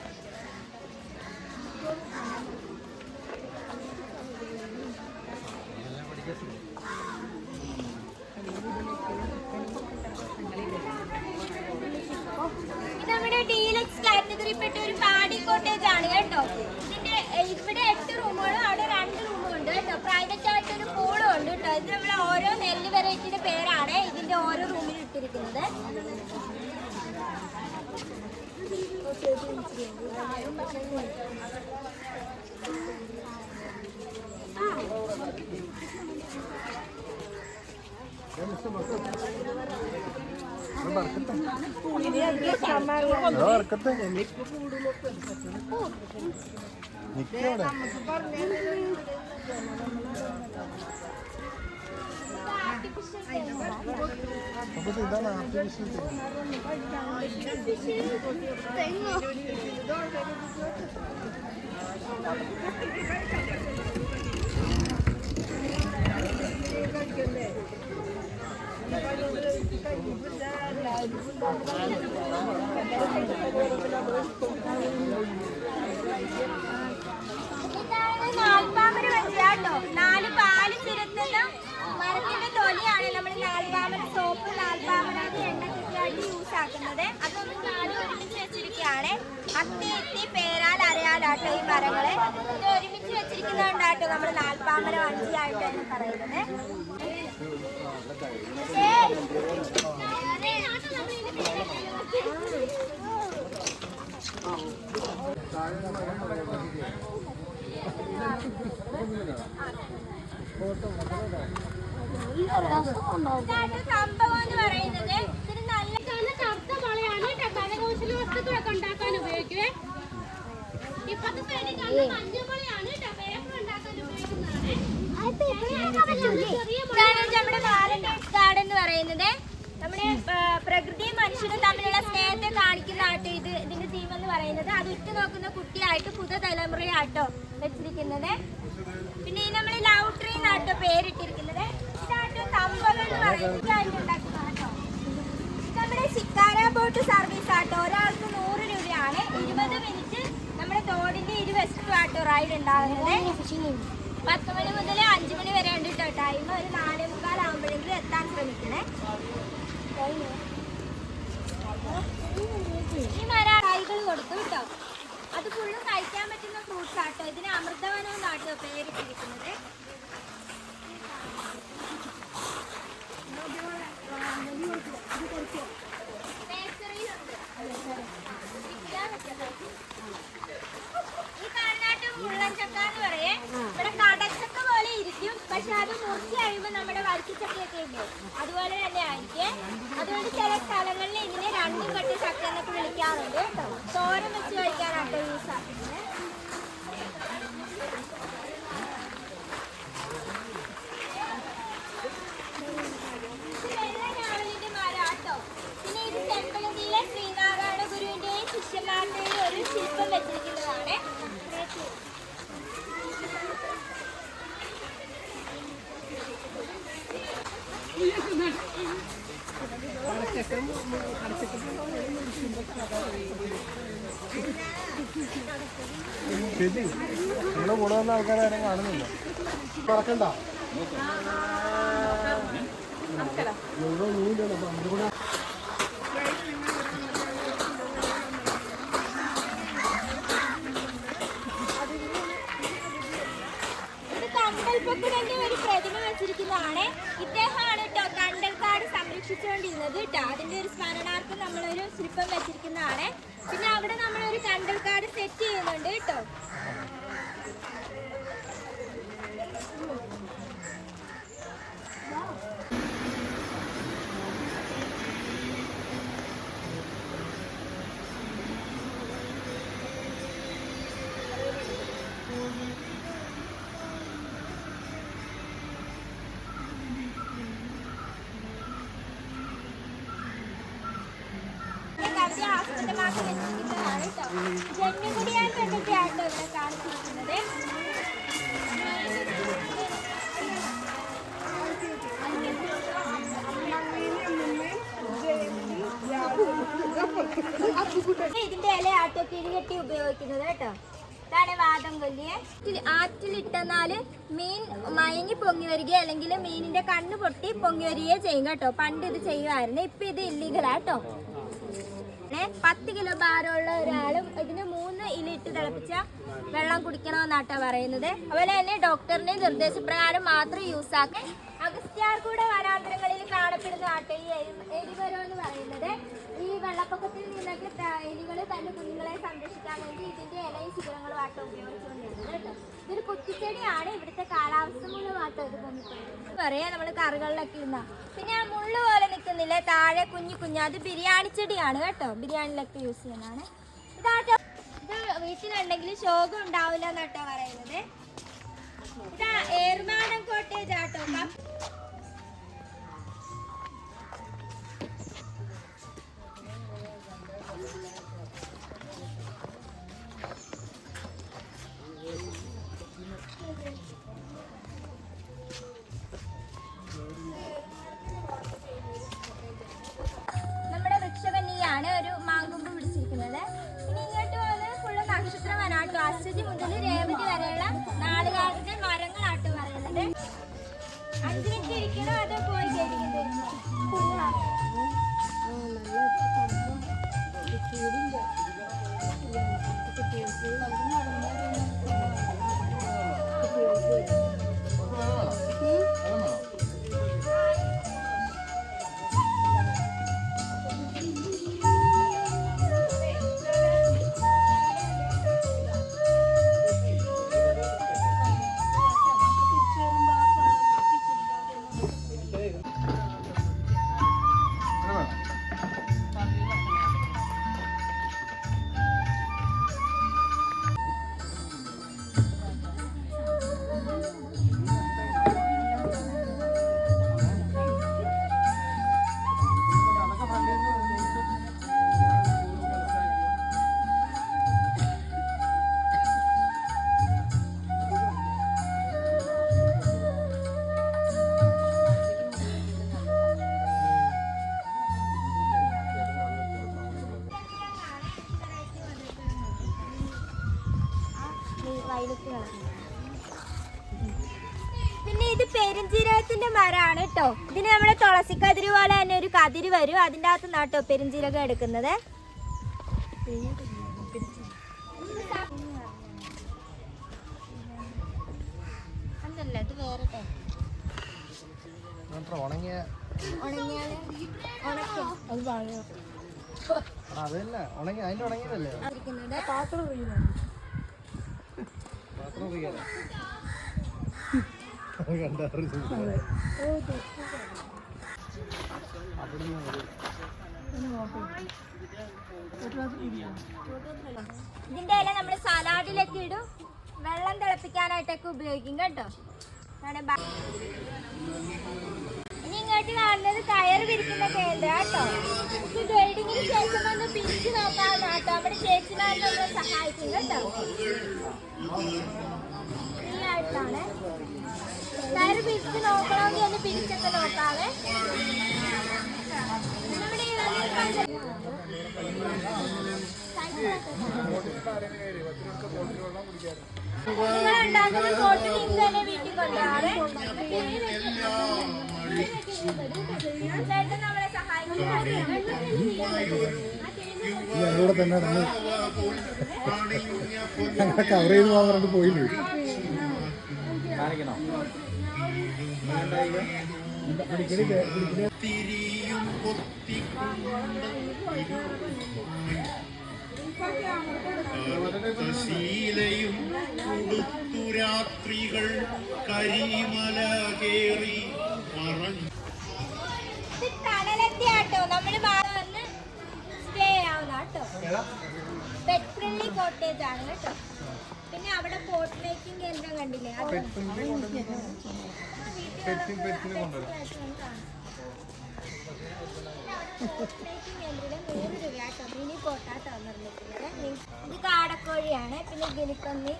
ഇത് നമ്മുടെ ഡീലക്സ് കാറ്റഗറിപ്പെട്ട ഒരു പാടി കോട്ടേജ് ആണ് കേട്ടോ. ഇവിടെ 8 റൂമുകളും അവിടെ 2 റൂമും ഉണ്ട് കേട്ടോ. പ്രൈവറ്റ് ആയിട്ട് ഒരു പൂളും ഉണ്ട് കേട്ടോ. ഇത് നമ്മൾ ഓരോ നെല്ല് വെറൈറ്റിയുടെ പേരാണ് ഇതിന്റെ ഓരോ റൂമിൽ ഇട്ടിരിക്കുന്നത്. ഇതാണ് ആർട്ടിഫിഷ്യൽ നാൽപ്പാമര വെച്ചാട്ടോ. 4 പാല് ചുരത്തുന്ന മരത്തിന്റെ തൊലിയാണ് നമ്മൾ നാൽപ്പാമര സോപ്പ്, നാൽപ്പാമര എണ്ണക്കൊക്കെയായിട്ട് യൂസ് ആക്കുന്നത്. അത് നമ്മൾ 4 ഒരുമിച്ച് വെച്ചിരിക്കുകയാണ്. അത്തി എത്തി പേരാൽ അറിയാലാട്ടോ ഈ മരങ്ങളെ. ഇത് ഒരുമിച്ച് വെച്ചിരിക്കുന്നതുകൊണ്ടാട്ടോ നമ്മൾ നാൽപ്പാമര വഞ്ചിയായിട്ടാണ് പറയുന്നത്. സംഭവം എന്ന് പറയുന്നത് ഇതിന് നല്ല കറുത്ത വളയാണ് കരകൗശല വസ്തുക്കളൊക്കെ ഉണ്ടാക്കാൻ ഉപയോഗിക്കുവേ. ഇപ്പത്തെ മഞ്ഞുമളയാണ് പേപ്പർ ഉണ്ടാക്കാൻ ഉപയോഗിക്കുന്നതാണ്. നമ്മുടെ വാലന്റൈൻസ് ഗാർഡൻ എന്ന് പറയുന്നത് നമ്മുടെ പ്രകൃതിയും മനുഷ്യനും തമ്മിലുള്ള സ്നേഹത്തെ കാണിക്കുന്ന ആട്ടോ ഇതിന്റെ തീം എന്ന് പറയുന്നത്. അത് ഉറ്റുനോക്കുന്ന കുട്ടിയായിട്ട് പുതുതലമുറയാട്ടോ വെച്ചിരിക്കുന്നത്. പിന്നെ ഈ നമ്മൾ ലവ് ട്രീ എന്നാട്ടോ പേരിട്ടിരിക്കുന്നത്. ഇതാട്ടോ കമ്പകൾ എന്ന് പറയുന്നത് ഉണ്ടാക്കുന്ന ആട്ടോ. നമ്മുടെ ശിക്കാര ബോട്ട് സർവീസ് ആട്ടോ. ഒരാൾക്ക് 100 രൂപയാണ്. 20 മിനിറ്റ് നമ്മുടെ തോടിന്റെ ഇരുവശത്തും ആട്ടോ റൈഡ് ഉണ്ടാകുന്നത്. 10 മണി മുതൽ 5 മണി വരെ ഉണ്ട് കേട്ടോ ടൈം. ഒരു 4:45 ആകുമ്പോഴെങ്കിലും എത്താൻ ശ്രമിക്കണേ. ഈ മരം കായ്കൾ കൊടുത്തു കേട്ടോ. അത് ഫുള്ളും കഴിക്കാൻ പറ്റുന്ന ഫ്രൂട്ട്സ് ആട്ടോ. ഇതിന് അമൃതവനം എന്നാട്ടോ പേരിട്ടിരിക്കുന്നത്. ഈ കാണാട്ട് മുള്ളൻചക്ക എന്ന് പറയേ. ഇവിടെ കടച്ചക്ക പോലെ ഇരിക്കും, പക്ഷെ അത് മുറിച്ച് കഴിയുമ്പോൾ നമ്മുടെ വരിക്കച്ചക്കയൊക്കെ ഉണ്ട്, അതുപോലെ തന്നെ ആയിരിക്കും. അതുകൊണ്ട് ചില സ്ഥലങ്ങളിൽ ഇതിനെ 2 കെട്ട് ചക്ക എന്നൊക്കെ വിളിക്കാറുണ്ട് കേട്ടോ. തോരൻ വെച്ച് കഴിക്കാനാട്ടോ യൂസ് ആക്കുന്നത്. വെള്ളനാവലിന്റെ മരാട്ടോ. പിന്നെ ഇത് ചെമ്പലത്തിലെ ശ്രീനാരായണ ഗുരുവിന്റെയും ശിഷ്യന്മാരുടെയും ഒരു ശില്പം വെച്ചിരിക്കുന്നതാണ്. ചേച്ചി നിങ്ങളെ കൂടെ വന്ന ആൾക്കാരും കാണുന്നില്ല. മറക്കണ്ട കണ്ടൽപ്പൊക്കുടന്റെ ഒരു പ്രതിമ വെച്ചിരിക്കുന്നതാണ്. ഇദ്ദേഹമാണ് കേട്ടോ കണ്ടൽക്കാട് സംരക്ഷിച്ചുകൊണ്ടിരുന്നത് കേട്ടോ. അതിന്റെ ഒരു സ്മരണാർത്ഥം നമ്മളൊരു ശില്പം വെച്ചിരിക്കുന്നതാണ്. പിന്നെ അവിടെ നമ്മളൊരു കണ്ടൽക്കാട് സെറ്റ് ചെയ്യുന്നുണ്ട് കേട്ടോ. പ്രകൃതി ആസ്പദമാക്കി വെച്ചിരിക്കുന്നതാണ് കേട്ടോ. ജന്മികുടിയാൻ പെൺകുട്ടിയാട്ടോ ഇവിടെ കാണിച്ചിരിക്കുന്നത്. ഇതിന്റെ ഇല ആട്ടോ കിഴികെട്ടി ഉപയോഗിക്കുന്നത് കേട്ടോ. ഇതാണ് വാദം കൊല്ലിയെ. ആറ്റിലിട്ടെന്നാല് മീൻ മയങ്ങി പൊങ്ങി വരികയോ അല്ലെങ്കിൽ മീനിന്റെ കണ്ണ് പൊട്ടി പൊങ്ങി വരികയോ ചെയ്യും കേട്ടോ. പണ്ട് ഇത് ചെയ്യുമായിരുന്നു, ഇപ്പൊ ഇത് ഇല്ലീഗലാട്ടോ. 10 കിലോ ഭാരമുള്ള ഒരാളും ഇതിന് 3 ഇല ഇട്ട് തിളപ്പിച്ച വെള്ളം കുടിക്കണമെന്നാട്ടോ പറയുന്നത്. അതുപോലെ തന്നെ ഡോക്ടറിന്റെ നിർദ്ദേശപ്രകാരം മാത്രം യൂസ് ആക്കി. അഗസ്ത്യാർകൂട വനാന്തരങ്ങളിൽ കാണപ്പെടുന്ന ആട്ടോ ഈ എലിവരോ എന്ന് പറയുന്നത്. ഈ വെള്ളപ്പൊക്കത്തിൽ നിന്നൊക്കെ എലികൾ തന്റെ കുഞ്ഞുങ്ങളെ സംരക്ഷിക്കാൻ വേണ്ടി ഇതിന്റെ ഇലയും ശിഖരങ്ങളും ആട്ടോ ഉപയോഗിച്ചുകൊണ്ടിരുന്നത് കേട്ടോ. ഇതൊരു കുറ്റിച്ചെടിയാണ്. ഇവിടുത്തെ കാലാവസ്ഥ മൂലമാട്ടോ ഇത് പൊങ്ങിപ്പോയത് പറയാ നമ്മൾ കറികളിലൊക്കെ ഇരുന്ന. പിന്നെ ആ മുള്ളു പോലെ നിൽക്കുന്നില്ലേ താഴെ കുഞ്ഞു കുഞ്ഞു, അത് ബിരിയാണി ചെടിയാണ് കേട്ടോ. ബിരിയാണിയിലൊക്കെ യൂസ് ചെയ്യുന്നതാണ് ഇതാട്ടോ. ഇത് വീട്ടിലുണ്ടെങ്കിൽ ശോകം ഉണ്ടാവില്ല എന്നാട്ടോ പറയുന്നത്. ഇതാ ഏർമാടം കോട്ടേജ് ആട്ടോ. നമ്മുടെ വൃക്ഷകന്യാണ് ഒരു മാങ്കൊമ്പ് പിടിച്ചിരിക്കുന്നത്. ഇനി ഇങ്ങോട്ട് വന്ന് ഫുള്ള് നക്ഷത്രവനാട്ടോ. അശ്വതി മുതൽ രേവതി വരെയുള്ള നാളുകാരുടെ മരങ്ങളാട്ടോ പറയുന്നത്. 5 മിനിറ്റ് ഇരിക്കണോ അതോ പോയി കഴിക്കുന്നത്? പിന്നെ ഇത് പെരുംജീരകത്തിന്റെ മരമാണ് കേട്ടോ. ഇതിന് നമ്മുടെ തുളസിക്കതിര് പോലെ തന്നെ ഒരു കതിര് വരും. അതിൻ്റെ അകത്ത് നാട്ടോ പെരുംജീരകം എടുക്കുന്നത്. അതല്ല ഇത് വേറെ ഇതിന്റെ ഇല നമ്മൾ സലാഡിലൊക്കെ ഇടും. വെള്ളം തിളപ്പിക്കാനായിട്ടൊക്കെ ഉപയോഗിക്കും കേട്ടോ. ഇനി ഇങ്ങോട്ട് കാണുന്നത് കയറ് വിരിക്കുന്ന കേന്ദ്രം കേട്ടോ. ഇത് വെൽഡിങ്ങിന് ശേഷം ഒന്ന് പിരിച്ച് നോക്കാവുന്ന കേട്ടോ. നമ്മുടെ ചേച്ചിമാരെ നമ്മളെ സഹായിക്കും കേട്ടോ. ഫ്രീ ആയിട്ടാണ്. കയറ് പിരിച്ച് നോക്കണമെങ്കിൽ ഒന്ന് പിരിച്ചൊക്കെ നോക്കാവേ. നമ്മുടെ നിങ്ങളുണ്ടാക്കുന്ന ഫോട്ടോ ലിങ്ക് തന്നെ വീട്ടിൽ കൊണ്ടുപോകാവേ. ചേട്ടൻ നമ്മളെ സഹായിക്കും. ഞങ്ങളോട് തന്നെ ഞങ്ങളെ കവർ ചെയ്ത് പോകാൻ പറഞ്ഞിട്ട് പോയില്ലേ. ശീലയും കൊടുത്തു രാത്രികൾ കരിമല കേറി മറഞ്ഞു. കടലെത്തിയാട്ടോ നമ്മള് വന്ന് സ്റ്റേ ആവുന്ന കേട്ടോ. പെറ്റ് ഫ്രണ്ട്ലി കോട്ടേജ് ആണ് കേട്ടോ. പിന്നെ അവിടെ പോട്ട് മേക്കിംഗ് കേന്ദ്രം കണ്ടില്ലേ, അത് വീട്ടിൽ മിനി പോട്ടാട്ടോ നിർമ്മിക്കുന്നത്. ഇത് കാടക്കോഴിയാണ്. പിന്നെ ഗിനിപ്പന്നി,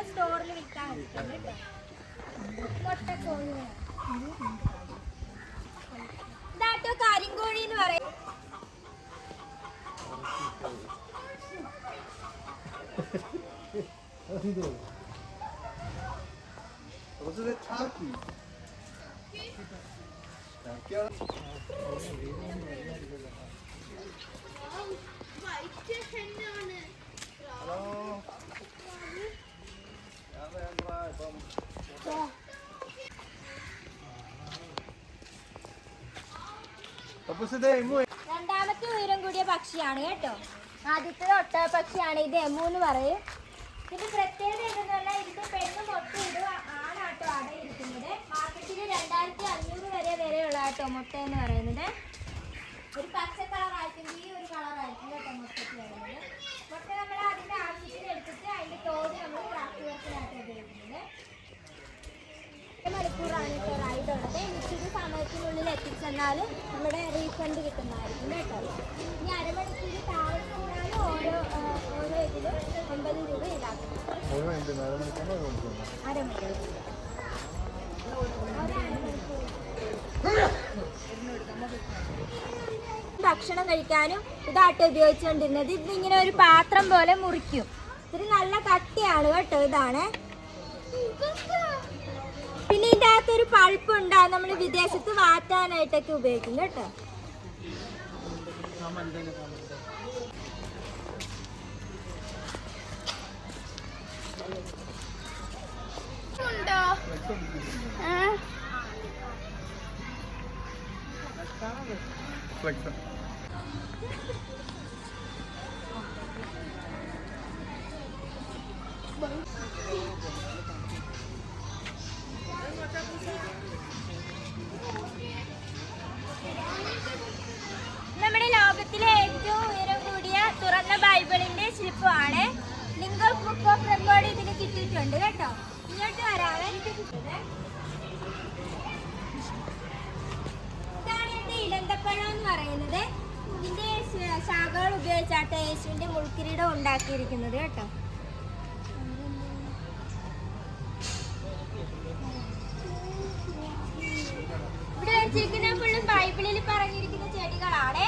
സ്റ്റോറിൽ വിൽക്കാൻ വെച്ചിട്ടുണ്ട്. മുട്ടക്കോഴി ഇതാട്ടോ കരിങ്കോഴി എന്ന് പറയും. രണ്ടാമത്തെ ഉയരം കൂടിയ പക്ഷിയാണ് കേട്ടോ. ആദ്യത്തെ ഒട്ടക പക്ഷിയാണ്. ഇത് എമു എന്ന് പറയും. ഇതിന്റെ പ്രത്യേകത എന്തെന്ന് പറഞ്ഞാൽ ഇതിന്റെ പെണ്ണ് മുട്ടയിടും, ആണാട്ടോ അടയിരിക്കുന്നത്. മാർക്കറ്റിൽ 2500 വരെയുള്ള കേട്ടോ മുട്ട എന്ന് പറയുന്നത്. ഒരു പച്ച കളറായിരിക്കും, ഈ ഒരു കളറായിരിക്കും കേട്ടോ മുട്ടയ്ക്ക് വരുന്നത്. മുട്ട നമ്മൾ അതിന്റെ ആവശ്യത്തിന് എടുത്തിട്ട് അതിന്റെ തോട് നമ്മൾ ക്രാഫ്റ്റ് വർക്കിനായിട്ട് ഉപയോഗിക്കുന്നത്. മണിക്കൂറാണ് കേട്ടോ റൈഡ് ഉള്ളത്. നിശ്ചിത സമയത്തിനുള്ളിൽ എത്തിച്ചെന്നാൽ നമ്മുടെ റീഫണ്ട് കിട്ടുന്നതായിരിക്കും കേട്ടോ. ഇനി അരമണിക്കൂർ താമസിച്ചാൽ ഓരോ ഇതിലും 50 രൂപ ഈടാക്കും. അരമണിക്കൂർ ഭക്ഷണം കഴിക്കാനും ഇതാട്ടോ ഉപയോഗിച്ചുകൊണ്ടിരുന്നത്. ഇതിങ്ങനെ ഒരു പാത്രം പോലെ മുറിക്കും. ഇത്തിരി നല്ല കട്ടിയാണ് കേട്ടോ. ഇതാണ്. പിന്നെ ഇതിൻ്റെ അകത്തൊരു പൾപ്പുണ്ടാകും. നമ്മൾ വിദേശത്ത് വാറ്റാനായിട്ടൊക്കെ ഉപയോഗിക്കും കേട്ടോ. നമ്മുടെ ലോകത്തിലെ ഏറ്റവും ഉയരം കൂടിയ തുറന്ന ബൈബിളിന്റെ ശില്പമാണ്. ലിംഗ ബുക്ക് ഓഫ് റെക്കോർഡ് ഇതിന് കിട്ടിയിട്ടുണ്ട് കേട്ടോ. ഇങ്ങോട്ട് വരാവേ. ഇതാണ് എന്റെ ഇലന്തപ്പഴം എന്ന് പറയുന്നത്. ഇതിന്റെ ശാഖകൾ ഉപയോഗിച്ചാട്ടോ യേശുവിന്റെ മുൾക്കിരീടം ഉണ്ടാക്കിയിരിക്കുന്നത് കേട്ടോ. ഇവിടെ വെച്ചിരിക്കുന്ന ഫുള്ളും ബൈബിളിൽ പറഞ്ഞിരിക്കുന്ന ചെടികളാണ്.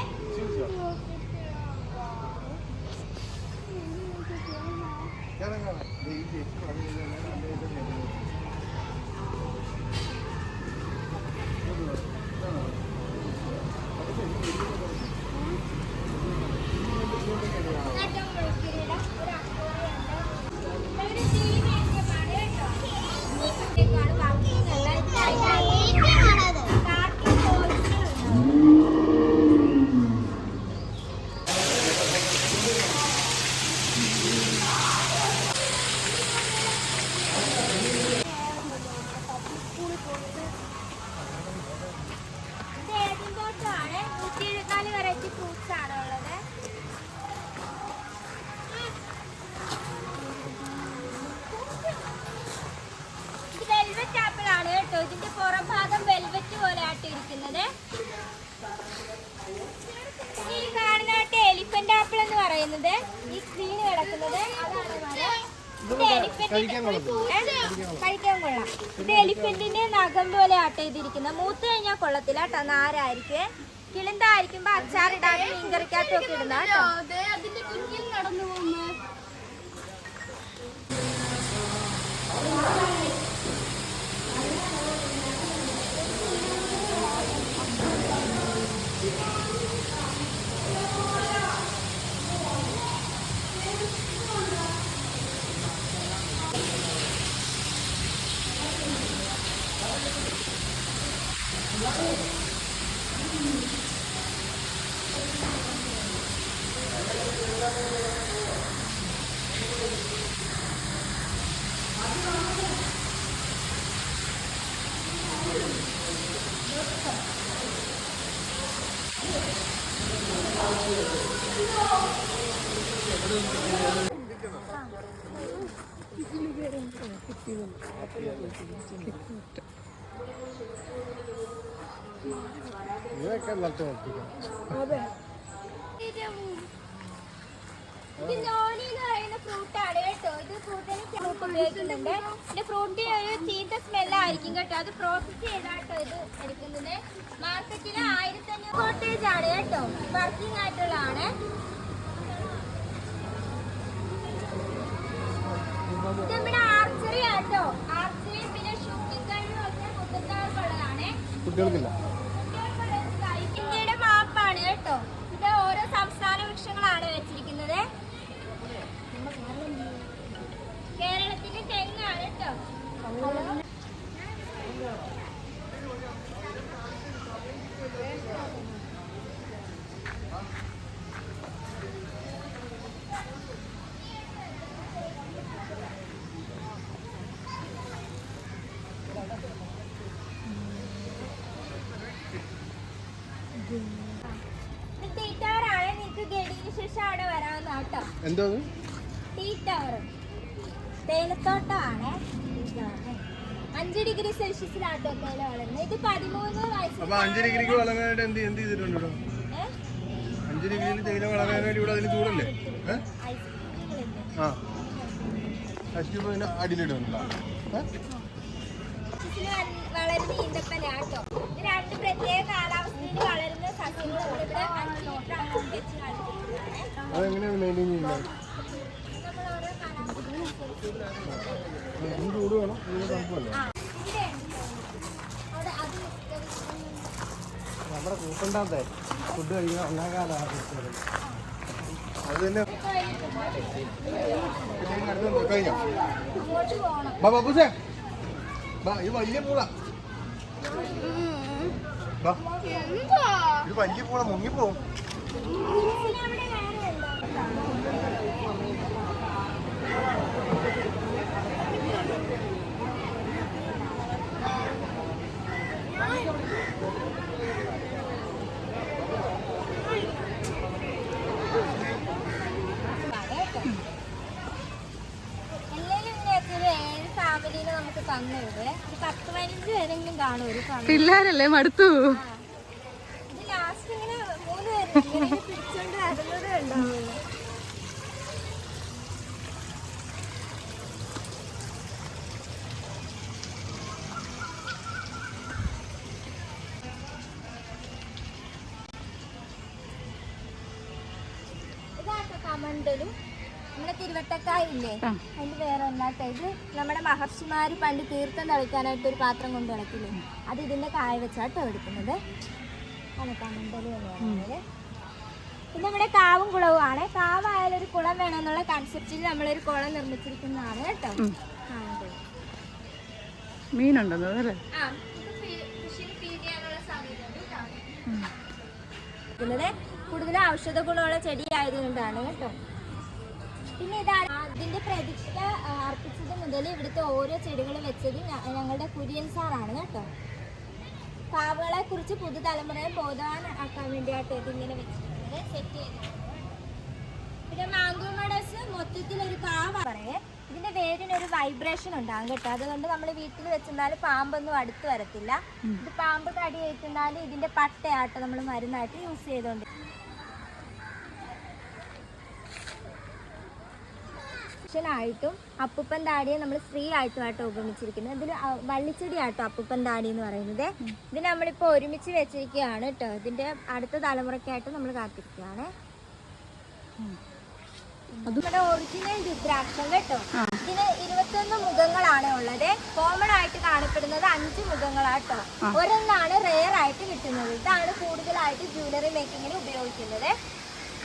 ഇതിന്റെ പുറം ഭാഗം വെൽവെറ്റ് പോലെ ആട്ടിരിക്കുന്നത്. ഈ കാണുന്ന എലിഫന്റ് ആപ്പിൾ എന്ന് പറയുന്നത് ഈ സ്ക്രീൻ കിടക്കുന്നത് അതാണ് മരം. ഇത് കഴിക്കാൻ കൊള്ളാം. ഇത് എലിഫന്റിന്റെ നഖം പോലെ ആട്ടിയിരിക്കുന്നത്. മൂത്ത് കഴിഞ്ഞാൽ കൊള്ളത്തില്ല കേട്ടോ, നാരായിരിക്കും. കിളിന്തായിരിക്കുമ്പോ അച്ചാറിടാനും മീൻകറിക്കകത്തും ഒക്കെ ഇടുന്ന കേട്ടോ. അതിന്റെ കുഞ്ഞിൽ നടന്നു പോകുന്നത് ഇതൊക്കെ നട്ടു നോക്കിക്കാം. ഇത് നോനി എന്ന് പറയുന്ന ഫ്രൂട്ടാണ് കേട്ടോ. ഇത് ഫ്രൂട്ടിന് ഫ്രൂട്ട് ഉപയോഗിക്കുന്നുണ്ട്. ഇതിന്റെ ഫ്രൂട്ടിന് ഒരു ചീത്ത സ്മെല്ലായിരിക്കും കേട്ടോ. അത് പ്രോസസ് ചെയ്താട്ടോ ഇത് എടുക്കുന്നത്. മാർക്കറ്റില് 1500 കോട്ടേജ് ആണ് കേട്ടോ. വർക്കിംഗ് ആയിട്ടുള്ളതാണ്. ഇത് നമ്മുടെ ആർച്ചറി ആട്ടോ. ആർച്ചറി പിന്നെ ഷൂട്ടിംഗ് കഴിവും ഒക്കെ കുട്ടികൾക്കുള്ളതാണ്. കുട്ടികൾക്കില്ല. ഇന്ത്യയുടെ മാപ്പാണ് കേട്ടോ. ഇത് ഓരോ സംസ്ഥാന വൃക്ഷങ്ങളാണ് വെച്ചിരിക്കുന്നത്. കേരളത്തിന്റെ തെങ്ങാണ് കേട്ടോ. ടീറ്റവറാണ്. നിങ്ങൾക്ക് ഗഡിന് ശേഷം അവിടെ വരാവുന്ന കേട്ടോ. എന്തോ ടീറ്റവർ തേയിലത്തോട്ടമാണ്. 5 ഡിഗ്രി സെൽഷ്യസിലാട്ടോ തേയില വളരുന്നത്. ഇത് 13 വയസ്സ്. 5 ഡിഗ്രിക്ക് വളരാനായിട്ട് എന്ത് ചെയ്തിട്ടുണ്ട് ഇവിടെ? 5 ഡിഗ്രിയിൽ തേയില വളരാനായിട്ട് ഇവിടെ അതിന് ചൂടല്ലേ? ആ ഐസ്ക്രീം പിന്നെ അടിയിലിടുന്നുണ്ടോ? വളരുന്ന ഈന്തപ്പനാട്ടോ. ഇത് 2 പ്രത്യേക കാലാവസ്ഥയിൽ വളരുന്ന സസ്യങ്ങൾ ഇവിടെ 5 ലിറ്റർ അങ്ങ് വെച്ച് കളിക്കുന്നതാണ്. അതെങ്ങനെയാണ് മെയിൻറ്റെയിൻ ചെയ്യുന്നത്? നമ്മൾ ഓരോ കാലാവസ്ഥ ഇതിന് ചൂട് വേണം, ഇതിന് തണുപ്പല്ലേ? നമ്മുടെ കൂട്ടുണ്ടാകത്തെ ഫുഡ് കഴിക്കുന്ന ഒന്നാം കാലമാണ് അത് തന്നെ കഴിഞ്ഞോ? ബാ ബാബുസേ ബാ, ഇത് വലിയ പൂള. ബാ, ഇത് വലിയ പൂള മുങ്ങിപ്പോവും. ഫാമിലിയിൽ നമുക്ക് തന്നത് ഒരു 10-15 പേരെങ്കിലും കാണും ഒരു ഫാമിലി. പിള്ളേരല്ലേ മടുത്തു. ഇത് ലാസ്റ്റ് ഇങ്ങനെ 3 പേര് പിടിച്ചോണ്ട് വരുന്നതേ ഉണ്ടാവുള്ളൂ. ഇതാട്ടോ കമണ്ടലും. നമ്മുടെ തിരുവട്ടക്കായില്ലേ, അതിന് വേറെ ഒന്നാട്ടോ. ഇത് നമ്മുടെ മഹർഷിമാര് പണ്ട് തീർത്ഥം തളിക്കാനായിട്ട് ഒരു പാത്രം കൊണ്ട് കിടക്കില്ലേ, അത് ഇതിന്റെ കായ വെച്ചാട്ടോ എടുക്കുന്നത്. ആണ് കമണ്ടല് എന്ന് പറയുന്നത്. ഇത് നമ്മുടെ കാവും കുളവുമാണ്. കാവായാലും ഒരു കുളം വേണമെന്നുള്ള കൺസെപ്റ്റിൽ നമ്മളൊരു കുളം നിർമ്മിച്ചിരിക്കുന്നതാണ് കേട്ടോ. മീനുണ്ടോ അല്ലേ? ആ, ഇത് ഫിഷിന് ഫീഡ് ചെയ്യാനുള്ള സാധ്യതയുണ്ട് കേട്ടോ. കൂടുതൽ ഔഷധ ഗുണമുള്ള ചെടി ആയതുകൊണ്ടാണ് കേട്ടോ. പിന്നെ ഇതാണ് അതിന്റെ പ്രതിഷ്ഠ അർപ്പിച്ചത് മുതൽ ഇവിടുത്തെ ഓരോ ചെടികൾ വെച്ചത് ഞങ്ങളുടെ കുര്യൻ സാറാണ് കേട്ടോ. കാവുകളെ കുറിച്ച് പുതുതലമുറയെ ബോധവാനാക്കാൻ വേണ്ടിയാട്ടോ ഇതിങ്ങനെ വെച്ചിട്ടുള്ളത്, സെറ്റ് ചെയ്തിട്ടുണ്ട്. പിന്നെ മാംഗോ മഡസ് മൊത്തത്തിലൊരു കാവ് പറയേ. ഇതിന്റെ വേരിനൊരു വൈബ്രേഷൻ ഉണ്ടാകും കേട്ടോ. അതുകൊണ്ട് നമ്മൾ വീട്ടിൽ വെച്ചെന്നാൽ പാമ്പൊന്നും അടുത്ത് വരത്തില്ല. ഇത് പാമ്പ് കടി ഏറ്റുന്നാൽ ഇതിന്റെ പട്ടയാട്ടോ നമ്മൾ മരുന്നായിട്ട് യൂസ് ചെയ്തോണ്ട്. ായിട്ടും അപ്പൂപ്പൻ താടിയെ നമ്മൾ സ്ത്രീ ആയിട്ടും ആട്ടോ ഉപമിച്ചിരിക്കുന്നത്. ഇതിൽ വള്ളിച്ചെടി ആട്ടോ അപ്പൂപ്പൻ താടി എന്ന് പറയുന്നത്. ഇത് നമ്മളിപ്പോൾ ഒരുമിച്ച് വെച്ചിരിക്കുകയാണ് കേട്ടോ. ഇതിന്റെ അടുത്ത തലമുറയ്ക്കായിട്ട് നമ്മൾ കാത്തിരിക്കുകയാണ്. നമ്മുടെ ഒറിജിനൽ രുദ്രാക്ഷം കേട്ടോ. ഇതിന് 21 മുഖങ്ങളാണ് ഉള്ളത്. കോമൺ ആയിട്ട് കാണപ്പെടുന്നത് 5 മുഖങ്ങളാട്ടോ. ഒരെണ്ണാണ് റെയർ ആയിട്ട് കിട്ടുന്നത്. ഇതാണ് കൂടുതലായിട്ട് ജ്വല്ലറി മേക്കിങ്ങിന് ഉപയോഗിക്കുന്നത്.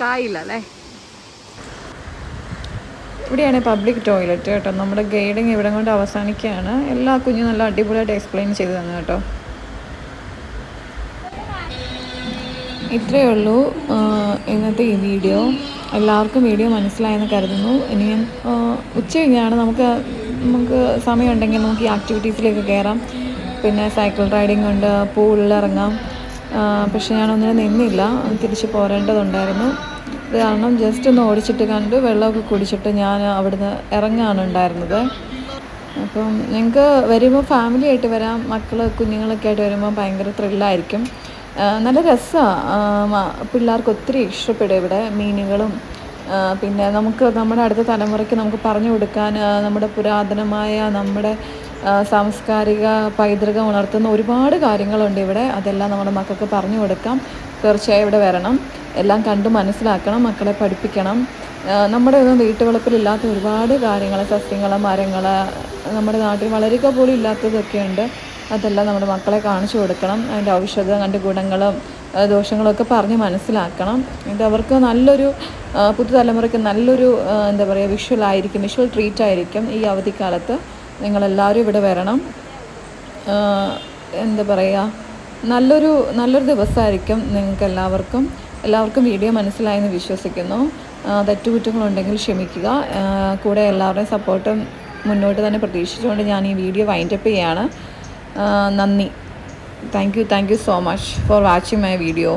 കായില്ല അല്ലേ? ഇവിടെയാണ് പബ്ലിക് ടോയ്ലറ്റ് കേട്ടോ. നമ്മുടെ ഗൈഡിങ് ഇവിടെ കൊണ്ട് അവസാനിക്കുകയാണ്. എല്ലാ കുഞ്ഞും നല്ല അടിപൊളിയായിട്ട് എക്സ്പ്ലെയിൻ ചെയ്ത് തന്നു കേട്ടോ. ഇത്രയേ ഉള്ളൂ ഇന്നത്തെ ഈ വീഡിയോ. എല്ലാവർക്കും വീഡിയോ മനസ്സിലായെന്ന് കരുതുന്നു. ഇനി ഞാൻ ഉച്ച കഴിഞ്ഞാണ് നമുക്ക് സമയമുണ്ടെങ്കിൽ നമുക്ക് ഈ ആക്ടിവിറ്റീസിലേക്ക് കയറാം. പിന്നെ സൈക്കിൾ റൈഡിംഗ് ഉണ്ട്, പൂളിലിറങ്ങാം. പക്ഷെ ഞാനൊന്നിനും നിന്നില്ല, തിരിച്ച് പോരേണ്ടതുണ്ടായിരുന്നു. ഇത് കാരണം ജസ്റ്റ് ഒന്ന് ഓടിച്ചിട്ട് കണ്ട് വെള്ളമൊക്കെ കുടിച്ചിട്ട് ഞാൻ അവിടുന്ന് ഇറങ്ങാണ് ഉണ്ടായിരുന്നത്. അപ്പം നിങ്ങൾക്ക് വരുമ്പോൾ ഫാമിലി ആയിട്ട് വരാം, മക്കൾ കുഞ്ഞുങ്ങളൊക്കെ ആയിട്ട് വരുമ്പോൾ ഭയങ്കര ത്രില്ലായിരിക്കും. നല്ല രസമാണ്, പിള്ളേർക്ക് ഒത്തിരി ഇഷ്ടപ്പെടും ഇവിടെ മീനുകളും. പിന്നെ നമുക്ക് നമ്മുടെ അടുത്ത തലമുറയ്ക്ക് നമുക്ക് പറഞ്ഞു കൊടുക്കാൻ നമ്മുടെ പുരാതനമായ നമ്മുടെ സാംസ്കാരിക പൈതൃകം ഉണർത്തുന്ന ഒരുപാട് കാര്യങ്ങളുണ്ട് ഇവിടെ. അതെല്ലാം നമ്മുടെ മക്കൾക്ക് പറഞ്ഞു കൊടുക്കാം. തീർച്ചയായും ഇവിടെ വരണം, എല്ലാം കണ്ട് മനസ്സിലാക്കണം, മക്കളെ പഠിപ്പിക്കണം. നമ്മുടെ ഒന്നും വീട്ടുവളപ്പിലില്ലാത്ത ഒരുപാട് കാര്യങ്ങൾ, സസ്യങ്ങൾ, മരങ്ങൾ നമ്മുടെ നാട്ടിൽ വളരുക പോലും ഇല്ലാത്തതൊക്കെ ഉണ്ട്. അതെല്ലാം നമ്മുടെ മക്കളെ കാണിച്ചു കൊടുക്കണം. അതിൻ്റെ ഔഷധം, അതിൻ്റെ ഗുണങ്ങളും ദോഷങ്ങളൊക്കെ പറഞ്ഞ് മനസ്സിലാക്കണം. ഇത് അവർക്ക് നല്ലൊരു പുതുതലമുറയ്ക്ക് നല്ലൊരു എന്താ പറയുക വിഷ്വൽ ട്രീറ്റ് ആയിരിക്കും. ഈ അവധിക്കാലത്ത് നിങ്ങളെല്ലാവരും ഇവിടെ വരണം. എന്താ പറയുക, നല്ലൊരു ദിവസമായിരിക്കും നിങ്ങൾക്ക് എല്ലാവർക്കും വീഡിയോ മനസ്സിലായെന്ന് വിശ്വസിക്കുന്നു. തെറ്റുകുറ്റങ്ങളുണ്ടെങ്കിൽ ക്ഷമിക്കുക. കൂടെ എല്ലാവരുടെയും സപ്പോർട്ടും മുന്നോട്ട് തന്നെ പ്രതീക്ഷിച്ചുകൊണ്ട് ഞാൻ ഈ വീഡിയോ വൈൻഡപ്പ് ചെയ്യാണ്. നന്ദി. Thank you so much for watching my video.